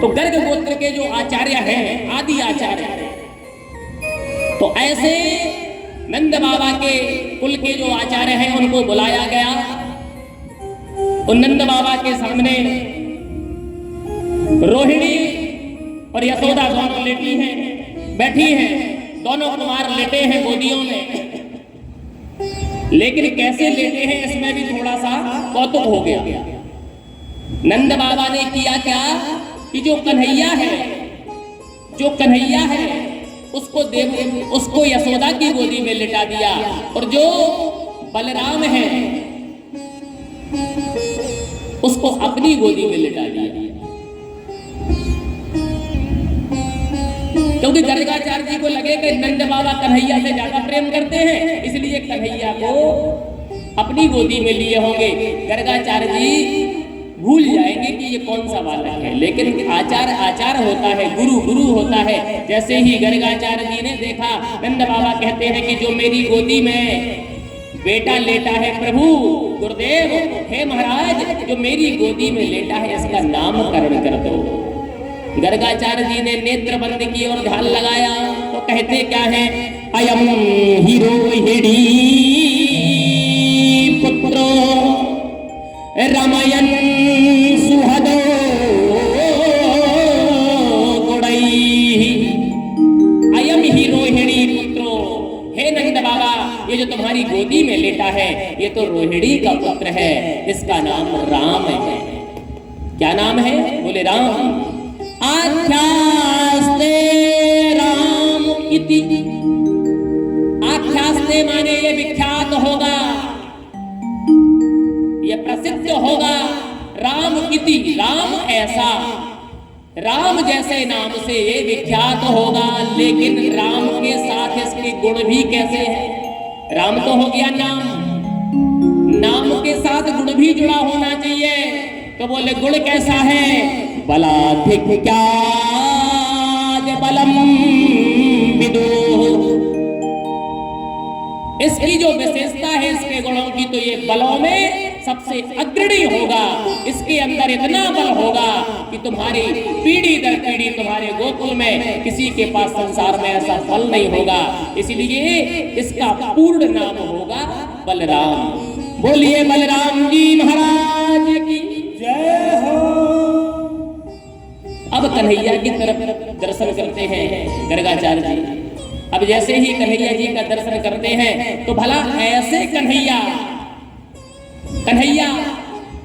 तो गर्ग गोत्र के जो आचार्य हैं, आदि आचार्य, तो ऐसे नंद बाबा के कुल के जो आचार्य हैं उनको बुलाया गया। उन नंद बाबा के सामने रोहिणी और यशोदा दोनों लेटी हैं, बैठी हैं, दोनों कुमार लेटे हैं गोदियों में। लेकिन कैसे लेटे हैं इसमें भी थोड़ा सा कौतुक हो गया। नंद बाबा ने किया क्या कि जो कन्हैया है उसको यशोदा की गोदी में लिटा दिया, और जो बलराम है उसको अपनी गोदी में लिटा दिया। क्योंकि गर्गाचार्य जी को लगे कि नंद बाबा कन्हैया से ज्यादा प्रेम करते हैं, इसलिए कन्हैया को अपनी गोदी में लिए होंगे। गर्गाचार्य जी भूल जाएंगे कि ये कौन सा बालक है, लेकिन आचार होता है, गुरु होता है। जैसे ही गर्गाचार्य जी ने देखा, नंद बाबा कहते हैं कि जो मेरी गोदी में बेटा लेटा है, प्रभु गुरुदेव, हे महाराज, जो मेरी गोदी में लेटा है इसका नामकरण कर दो। गर्गाचार्य जी ने नेत्र बंद की और ध्यान लगाया तो कहते क्या है, अयम हिरोहिणी पुत्रो रमयन सुहदो गुणैः। अयम ही रोहिणी पुत्रो, हे नंद बाबा, ये जो तुम्हारी गोदी में लेटा है ये तो रोहिणी का पुत्र है, इसका नाम राम है। क्या नाम है? बोले राम। आख्यास्ते राम इति, आख्यास्ते माने ये विख्यात होगा, ये प्रसिद्ध होगा। राम इति, राम ऐसा, राम जैसे नाम से ये विख्यात होगा। लेकिन राम के साथ इसके गुण भी कैसे हैं? राम तो हो गया नाम, नाम के साथ गुण भी जुड़ा होना चाहिए। तो बोले गुण कैसा है? बलाधिक्याद बलम विदुः। इसकी जो विशेषता है इसके गुणों की, तो ये बलों में सबसे अग्रणी होगा। इसके अंदर इतना बल होगा कि तुम्हारी पीढ़ी दर पीढ़ी तुम्हारे गोकुल में किसी के पास संसार में ऐसा बल नहीं होगा। इसलिए इसका पूर्ण नाम होगा बलराम। बोलिए बलराम जी महाराज की जय हो। अब कन्हैया की तरफ दर्शन करते हैं गर्गाचार्य जी। अब जैसे ही कन्हैया जी का दर्शन करते हैं तो भला ऐसे कन्हैया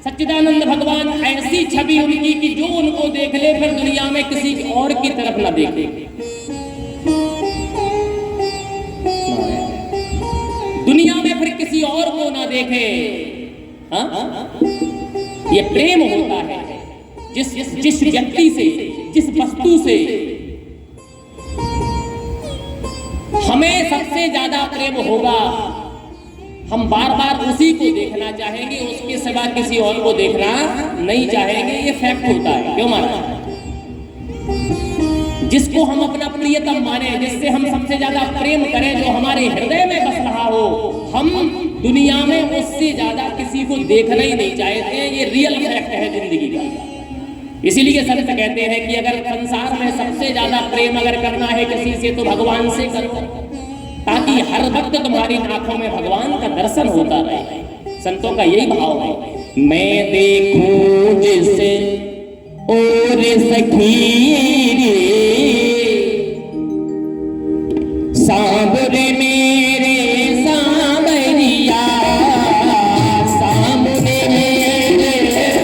सच्चिदानंद भगवान, ऐसी छवि उनकी कि जो उनको देख ले फिर दुनिया में किसी और की तरफ ना देखे। दुनिया में फिर किसी और को ना देखे। ये प्रेम होता है जिस व्यक्ति से, जिस वस्तु से हमें सबसे ज्यादा प्रेम होगा, हम बार बार उसी को देखना चाहेंगे, उसके सिवा किसी और को देखना नहीं चाहेंगे। ये फैक्ट होता है। क्यों माना? जिसको हम अपना प्रियतम माने, जिससे हम सबसे ज्यादा प्रेम करें, जो हमारे हृदय में बस रहा हो, हम दुनिया में उससे ज्यादा किसी को देखना ही नहीं चाहते हैं। ये रियल फैक्ट है जिंदगी का। इसीलिए संत कहते हैं कि अगर संसार में सबसे ज्यादा प्रेम अगर करना है किसी से तो भगवान से करो, ताकि हर वक्त तुम्हारी आंखों में भगवान का दर्शन होता रहे। संतों का यही भाव है। मैं देखूं जिसे और सखी रे, सांवरे मेरे सांवरिया, सामने मेरे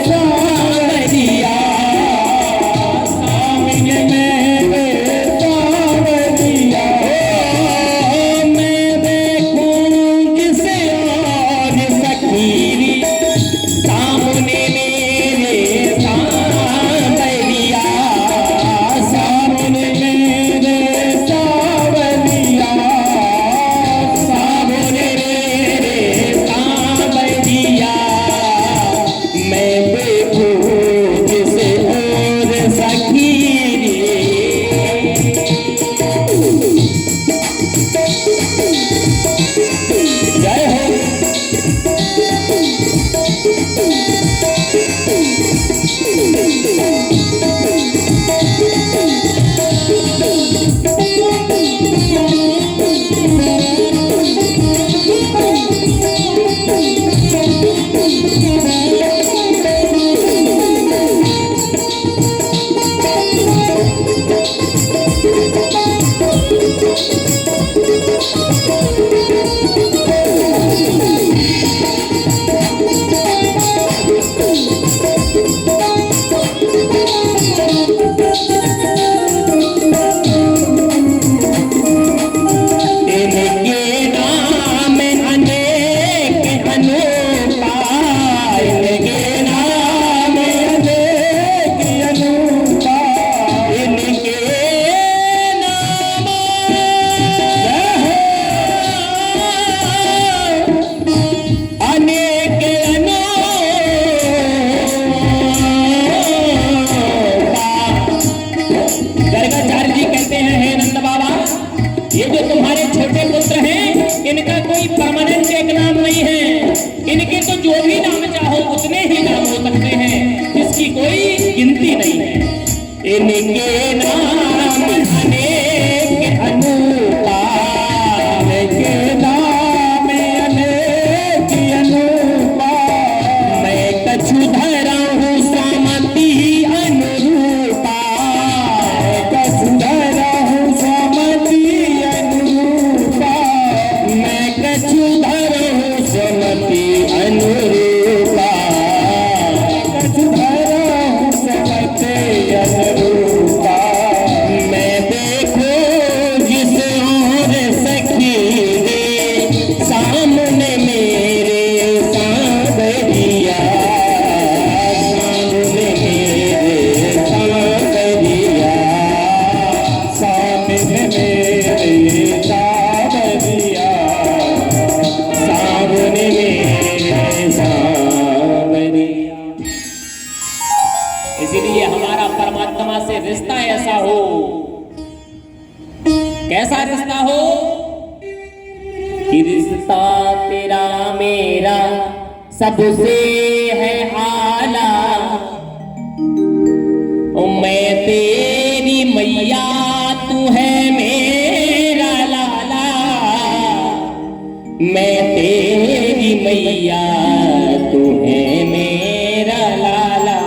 सांवरिया, सामने मेरे सांवरिया। मैं देखूं जिसे और सखी रे, सामने मेरे सांवरिया, इनका कोई परमानेंट एक नाम नहीं है, इनके तो जो भी नाम चाहो उतने ही नाम हो सकते हैं, जिसकी कोई गिनती नहीं है। इनके नाम अनेक अनूठा, इनके नाम अनेक अनूठा, मैं कछु धरा हूँ सामती अनुरूपा, कछु धरा हूँ सामती अनुरूपा, मैं कछु धरा हूँ सामती अनुरूपा, कछु धरा हूँ सामती अनुरूपा, मैं देखो जिस और सखी रे सामने मेरे सांवरिया, सामने मेरे सांवरिया, सामने मेरे सांवरिया, सामने मेरे सांवरिया। इसीलिए हमारा परमात्मा से रिश्ता ऐसा हो, कैसा रिश्ता हो कि रिश्ता तेरा मेरा सबसे है आला, ओ मैं तेरी मैया तू है मेरा लाला, मैं तेरी मैया तू है मेरा लाला।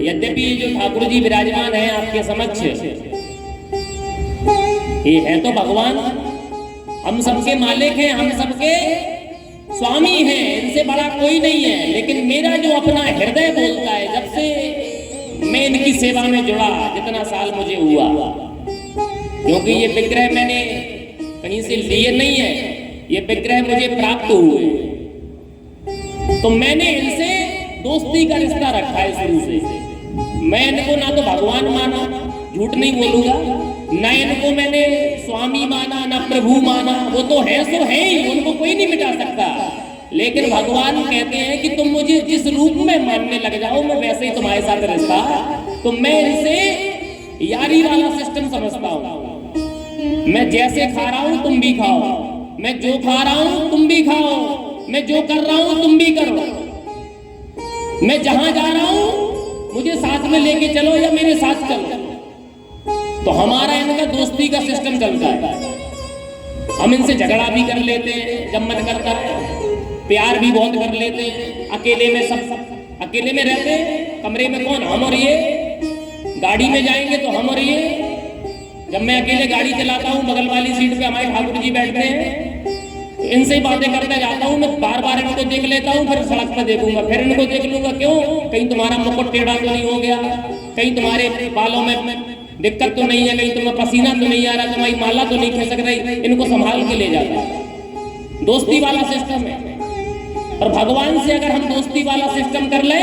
यद्यपि जो ठाकुर जी विराजमान हैं आपके समक्ष, ये है तो भगवान, हम सबके मालिक हैं, हम सबके स्वामी हैं, इनसे बड़ा कोई नहीं है। लेकिन मेरा जो अपना हृदय बोलता है, जब से मैं इनकी सेवा में जुड़ा, जितना साल मुझे हुआ, क्योंकि ये विग्रह मैंने कहीं से लिए नहीं है, ये विग्रह मुझे प्राप्त हुए, तो मैंने इनसे दोस्ती का रिश्ता रखा है शुरू से। मैं इनको ना तो भगवान माना, झूठ नहीं बोलूंगा, ना इनको मैंने स्वामी माना, ना प्रभु माना, वो तो है सो है ही, उनको कोई नहीं मिटा सकता। लेकिन भगवान कहते हैं कि तुम मुझे जिस रूप में मानने लग जाओ, मैं वैसे ही तुम्हारे साथ रिश्ता, तो मैं इनसे यारी वाला सिस्टम समझता हूँ। मैं जैसे खा रहा हूँ तुम भी खाओ, मैं जो खा रहा हूँ तुम भी खाओ, मैं जो कर रहा हूँ तुम भी करो, मैं जहां जा रहा हूँ मुझे साथ में लेके चलो या मेरे साथ चलो। तो हमारा इनका दोस्ती का सिस्टम चलता है। हम इनसे झगड़ा भी कर लेते हैं जब मन करता है, प्यार भी बहुत कर लेते हैं। अकेले में सब अकेले में रहते हैं, कमरे में कौन, हम और ये। गाड़ी में जाएंगे तो हम और ये। जब मैं अकेले गाड़ी चलाता हूँ, बगल वाली सीट पे हमारे ठाकुर जी बैठते हैं, तो इनसे ही बातें करते जाता हूँ। मैं बार बार इनको देख लेता हूँ, फिर सड़क पर देखूंगा, फिर इनको देख लूंगा, क्यों, कहीं तुम्हारा मुकुट टेढ़ा तो नहीं हो गया, कहीं तुम्हारे बालों में दिक्कत तो नहीं है, कहीं तुम्हें पसीना तो नहीं आ रहा, तुम्हारी माला तो नहीं खिसक रही। इनको संभाल के ले जाता है। दोस्ती वाला सिस्टम है। और भगवान से अगर हम दोस्ती वाला सिस्टम कर ले,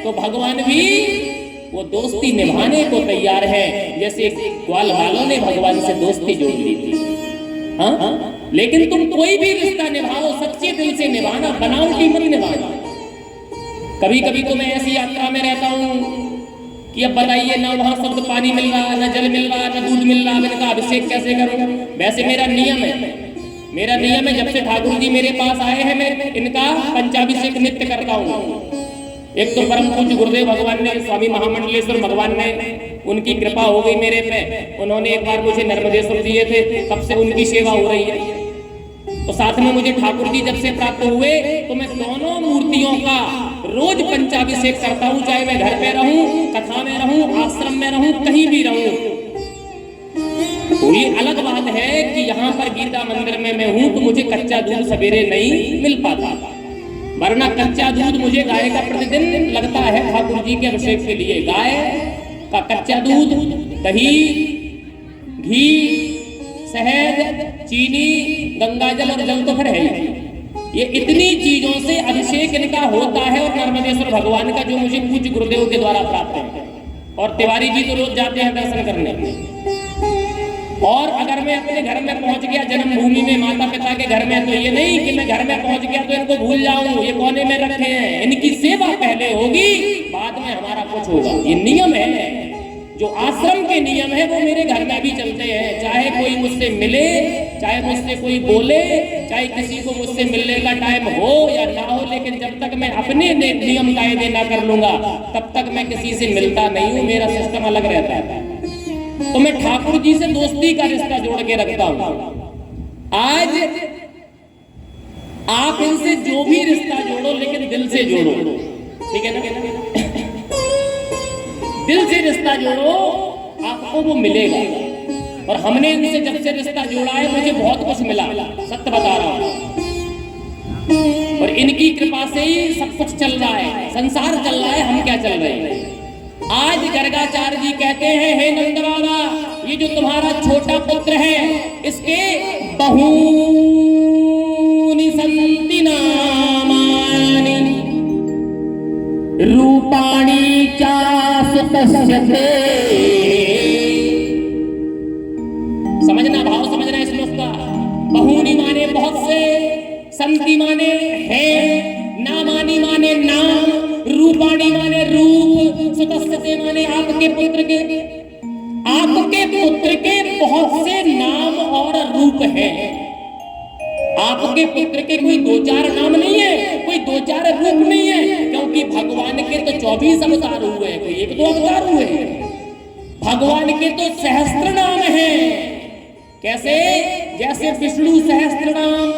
तो भगवान भी वो दोस्ती निभाने को तैयार है। जैसे ग्वाल वालों ने भगवान से दोस्ती जोड़ ली थी। हाँ, लेकिन तुम कोई भी रिश्ता निभाओ, सच्चे दिल से निभाना, बनावटी मत निभाना। कभी कभी तो मैं ऐसी यात्रा में रहता हूँ कि अब बताइए, ना वहां शुद्ध पानी मिल रहा, ना जल मिल रहा, ना दूध मिल रहा, इनका अभिषेक कैसे करूं। वैसे मेरा नियम है, जब से ठाकुर जी मेरे पास आए हैं, मैं इनका पंचाभिषेक नित्य करता हूँ। एक तो परम पूज्य गुरुदेव भगवान ने, स्वामी महामंडलेश्वर भगवान ने, उनकी कृपा हो गई मेरे पे। उन्होंने एक बार मुझे नर्मदेश्वर दिए थे, तब से उनकी सेवा हो रही है। तो साथ में मुझे ठाकुर जी जब से प्राप्त हुए, तो मैं दोनों मूर्तियों का रोज पंचाभिषेक करता हूँ, चाहे मैं घर पे रहूं, कथा में रहूं, आश्रम में रहूं, कहीं भी रहूं। तो ये अलग बात है कि यहाँ पर गीता मंदिर में मैं हूँ, तो मुझे कच्चा दूध सवेरे नहीं मिल पाता। वरना कच्चा दूध मुझे गाय का प्रतिदिन लगता है ठाकुर जी के अभिषेक के लिए। गाय का कच्चा दूध, दही, घी, शहद, चीनी, गंगाजल और जल तो फिर है ही। ये इतनी चीजों से अभिषेक इनका होता है और नर्मदेश्वर भगवान का जो मुझे पूज्य गुरुदेव के द्वारा प्राप्त है। और तिवारी जी तो रोज जाते हैं दर्शन करने। और अगर मैं अपने घर में पहुंच गया जन्मभूमि में, माता पिता के घर में, तो ये नहीं कि मैं घर में पहुंच गया तो इनको भूल जाऊं, ये कोने में रखे हैं। इनकी सेवा पहले होगी, बाद में हमारा कुछ होगा। ये नियम है, जो आश्रम के नियम है वो मेरे घर में भी चलते हैं। चाहे कोई मुझसे मिले, चाहे मुझसे कोई बोले, चाहे किसी को मुझसे मिलने का टाइम हो या ना हो, लेकिन जब तक मैं अपने नियम कायदे ना कर लूंगा तब तक मैं किसी से मिलता नहीं हूं। मेरा सिस्टम अलग रहता है। तो मैं ठाकुर जी से दोस्ती का रिश्ता जोड़ के रखता हूं। आज आप इनसे जो भी रिश्ता जोड़ो, लेकिन दिल से जोड़ो, ठीक है ना? दिल से रिश्ता जोड़ो, आपको वो मिलेगा। और हमने इनसे जब से रिश्ता जोड़ा है मुझे बहुत कुछ मिला, सत्य बता रहा हूं। और इनकी कृपा से ही सब कुछ चल रहा है, संसार चल रहा है, हम क्या चल रहे हैं। आज गर्गाचार्य जी कहते हैं, हे नंद बाबा, ये जो तुम्हारा छोटा पुत्र है इसके बहूनि सन्ति नामानि रूपाणि च सुतस्यते। समझना, भाव समझना इस श्लोक का। बहूनि माने बहुत से, सन्ति माने है, नामानि माने नाम, रूपाणी माने रूप, सुतस्यते माने आपके पुत्र के। आपके पुत्र के बहुत से नाम और रूप हैं। आपके पुत्र के कोई दो चार नाम नहीं है, कोई दो चार रूप नहीं है, क्योंकि भगवान के तो 24 अवतार हुए हैं, कोई एक दो अवतार हुए हैं। भगवान के तो सहस्त्र नाम हैं। कैसे? जैसे विष्णु सहस्त्र नाम,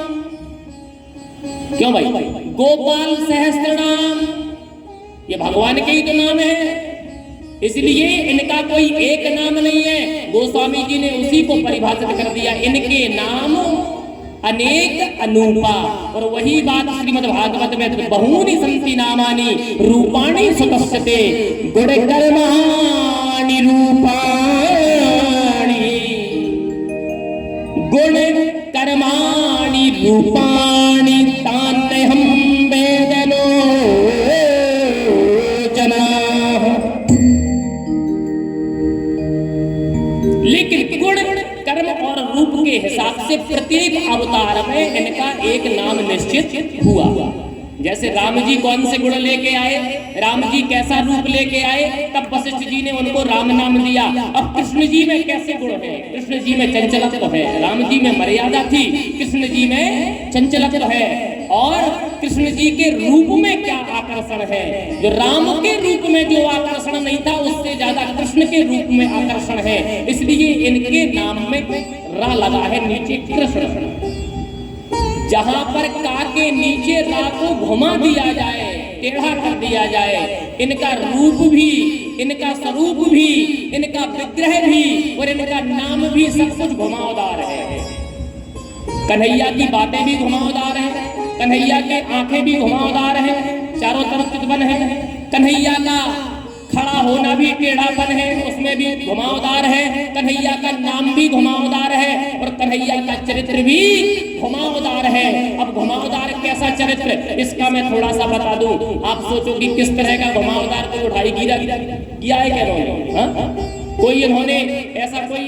क्यों भाई? गोपाल सहस्त्र नाम, ये भगवान के ही तो नाम है। इसलिए इनका कोई एक नाम नहीं है। गोस्वामी जी ने उसी को परिभाषित कर दिया, इनके नाम अनेक अनूपा। और वही बात श्रीमद् भागवत में, बहूनि सन्ति नामानि रूपाणि सुतस्यते गुण कर्माणि रूपाणि, गुण कर्माणि रूपाणि तान्यहं वेदनो जनाः। लेकिन गुण, कर्म और रूप के हिसाब से प्रत्येक अवतार में इनका एक नाम निश्चित हुआ। जैसे राम जी कौन से गुण लेके आए, राम जी कैसा रूप लेके आए, तब वशिष्ठ जी ने उनको राम नाम दिया। अब कृष्ण जी में कैसे गुण है? कृष्ण जी में चंचलत्व है, राम जी में मर्यादा थी, कृष्ण जी में चंचलत्व है। और कृष्ण जी के रूप में क्या आकर्षण है? जो राम के रूप में जो आकर्षण नहीं था, उससे ज्यादा कृष्ण के रूप में आकर्षण है। इसलिए इनके नाम में रा लगा है नीचे कृष्ण। जहां पर का के नीचे रा को घुमा दिया जाए, टेढ़ा कर दिया जाए, इनका रूप भी, इनका स्वरूप भी, इनका विग्रह भी और इनका नाम भी सब कुछ घुमावदार है। कन्हैया की बातें भी घुमावदार है, कन्हैया के आंखें भी घुमावदार है, चारों तरफ चितवन है। कन्हैया का खड़ा होना भी टेढ़ापन है, उसमें भी घुमावदार है। कन्हैया का नाम भी घुमावदार है और कन्हैया का चरित्र भी घुमावदार है। अब घुमावदार कैसा चरित्र, इसका मैं थोड़ा सा बता दूं। आप सोचो कि किस तरह का घुमावदार कोई उठाई गिरा किया है क्या इन्होंने? कोई इन्होंने ऐसा कोई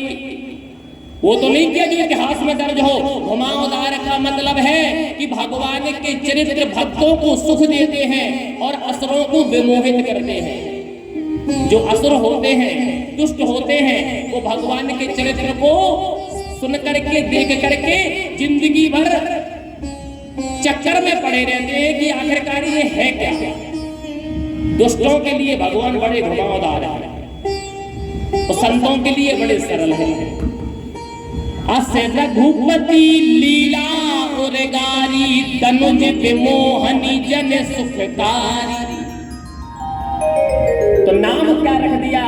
वो तो नहीं किया जो इतिहास में दर्ज हो। घुमावदार का मतलब है कि भगवान के चरित्र भक्तों को सुख देते हैं और असुरों को विमोहित करते हैं। जो असुर होते हैं, दुष्ट होते हैं, वो भगवान के चरित्र को सुन करके, देख करके जिंदगी भर चक्कर में पड़े रहते हैं कि आखिरकार ये है क्या। दुष्टों के लिए भगवान बड़े घुमावदार हैं, तो संतों के लिए बड़े सरल हैं। अस रघुपति लीला उरगारी, तनुज विमोहनी जन सुखकारी। तो नाम क्या रख दिया?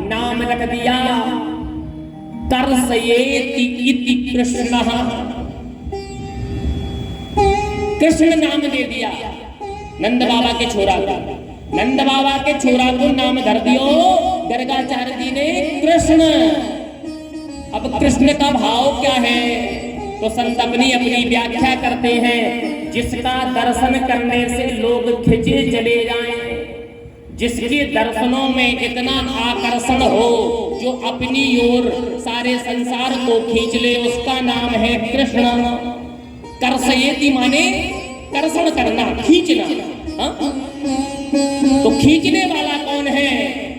नाम रख दिया कर्षयेति इति कृष्ण। कृष्ण नाम दे दिया। नंद बाबा के छोरा का। नंद बाबा के छोरा को नाम धर दियो गर्गाचार्य जी ने कृष्ण। अब कृष्ण का भाव क्या है तो संत अपनी अपनी व्याख्या करते हैं, जिसका दर्शन करने से लोग खिंचे चले जाएं, जिसके दर्शनों में इतना आकर्षण हो जो अपनी ओर सारे संसार को खींच ले, उसका नाम है कृष्ण। कर्षयेति माने कर्षण करना, खींचना। हा? तो खींचने वाला कौन है?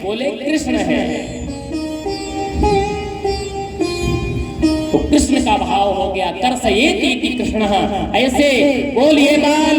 बोले कृष्ण है। तो कृष्ण का भाव हो गया कर्षयेति कृष्ण। ऐसे बोलिए बाल